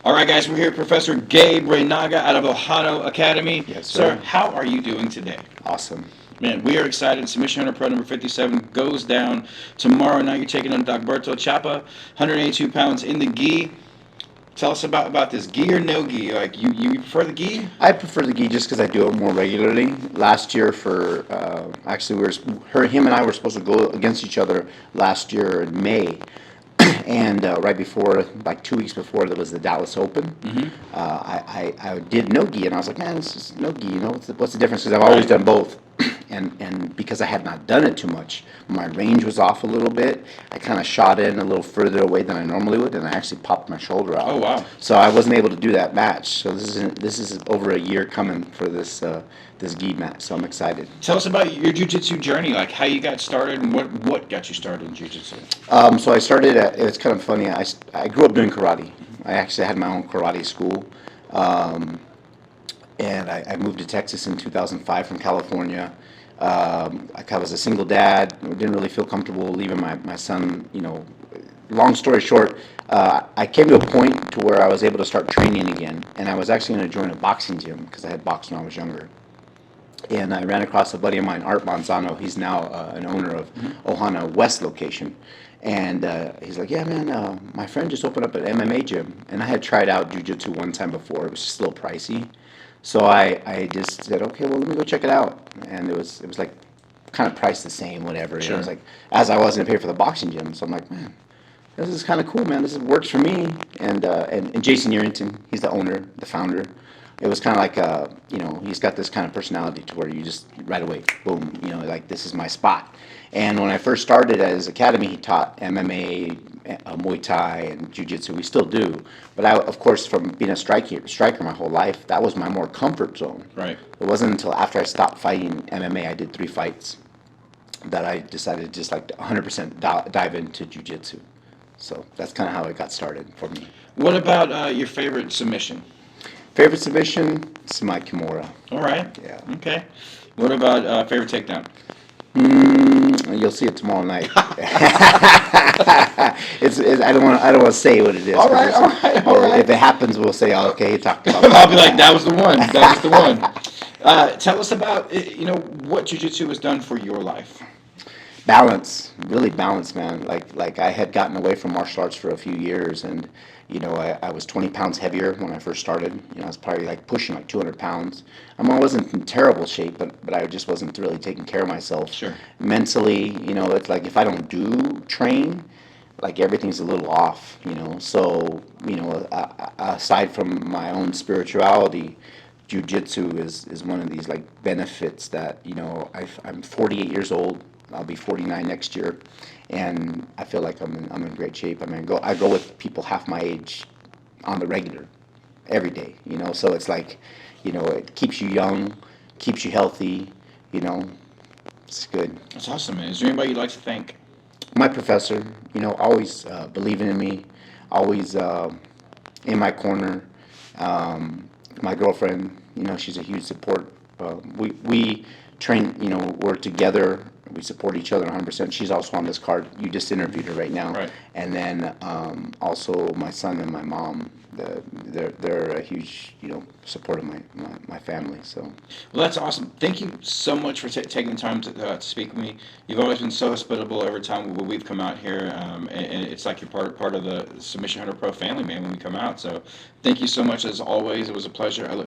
All right, guys, we're here with Professor Gabe Reynaga out of Ohio Academy. Yes, Sir, sir. how are you doing today? Awesome. Man, we are excited. Submission Hunter Pro number 57 goes down tomorrow. Now you're taking on Dagberto Chapa, 182 pounds in the gi. Tell us about this gi or no gi. Like you prefer the gi? I prefer the gi just because I do it more regularly. Last year, for actually, him and I were supposed to go against each other last year in May, and right before, like 2 weeks before, there was the Dallas Open. I did no gi, and I was like, man, this is no gi. You know, what's the difference? Because I've always done both. And because I had not done it too much, my range was off a little bit. I kind of shot in a little further away than I normally would, and I actually popped my shoulder out. Oh, wow. So I wasn't able to do that match. So this is over a year coming for this gi match. So I'm excited. Tell us about your jiu-jitsu journey, like how you got started and what got you started in jiu-jitsu. So I started it's kind of funny. I grew up doing karate. I actually had my own karate school. And I moved to Texas in 2005 from California. I was a single dad, didn't really feel comfortable leaving my son, long story short, I came to a point to where I was able to start training again, and I was actually going to join a boxing gym because I had boxed when I was younger. And I ran across a buddy of mine, Art Manzano. He's now an owner of Ohana West location. And he's like, yeah, man, my friend just opened up an MMA gym. And I had tried out jiu-jitsu one time before. It was just a little pricey. So I just said, okay, well, let me go check it out. And it was like kind of priced the same, whatever. Sure. It was like, as I wasn't paying for the boxing gym. So I'm like, man, this is kind of cool, man. This works for me. And Jason Urington, he's the owner, the founder. It was kind of like, he's got this kind of personality to where you just right away, boom, like this is my spot. And when I first started at his academy, he taught MMA, Muay Thai, and Jiu-Jitsu. We still do. But I, of course, from being a striker my whole life, that was my more comfort zone. Right. It wasn't until after I stopped fighting MMA, I did 3 fights, that I decided to just like 100% dive into Jiu-Jitsu. So that's kind of how it got started for me. What about your favorite submission? Favorite submission? It's my Kimura. All right. Yeah. Okay. What about favorite takedown? You'll see it tomorrow night. I don't want to say what it is. All right. If it happens, we'll say, oh, okay, he talked about I'll be like, that was the one. That was the one. Tell us about what jiu-jitsu has done for your life. Balance, really balance, man. Like I had gotten away from martial arts for a few years, and I was 20 pounds heavier when I first started. I was probably like pushing like 200 pounds. I wasn't in terrible shape, but I just wasn't really taking care of myself. Sure. Mentally, it's like if I don't do train, like everything's a little off. So aside from my own spirituality, jiu-jitsu is one of these like benefits that I'm 48 years old. I'll be 49 next year, and I feel like I'm in great shape. I go with people half my age on the regular, every day. So it's like, it keeps you young, keeps you healthy. It's good. That's awesome, man. Is there anybody you'd like to thank? My professor, always believing in me, always in my corner. My girlfriend, she's a huge support. We train, we're together. We support each other 100%. She's also on this card. You just interviewed her right now. Right. And then also my son and my mom. They're a huge support of my family. So. Well, that's awesome. Thank you so much for taking the time to speak with me. You've always been so hospitable every time we've come out here, and it's like you're part of the Submission Hunter Pro family, man. When we come out, so thank you so much as always. It was a pleasure.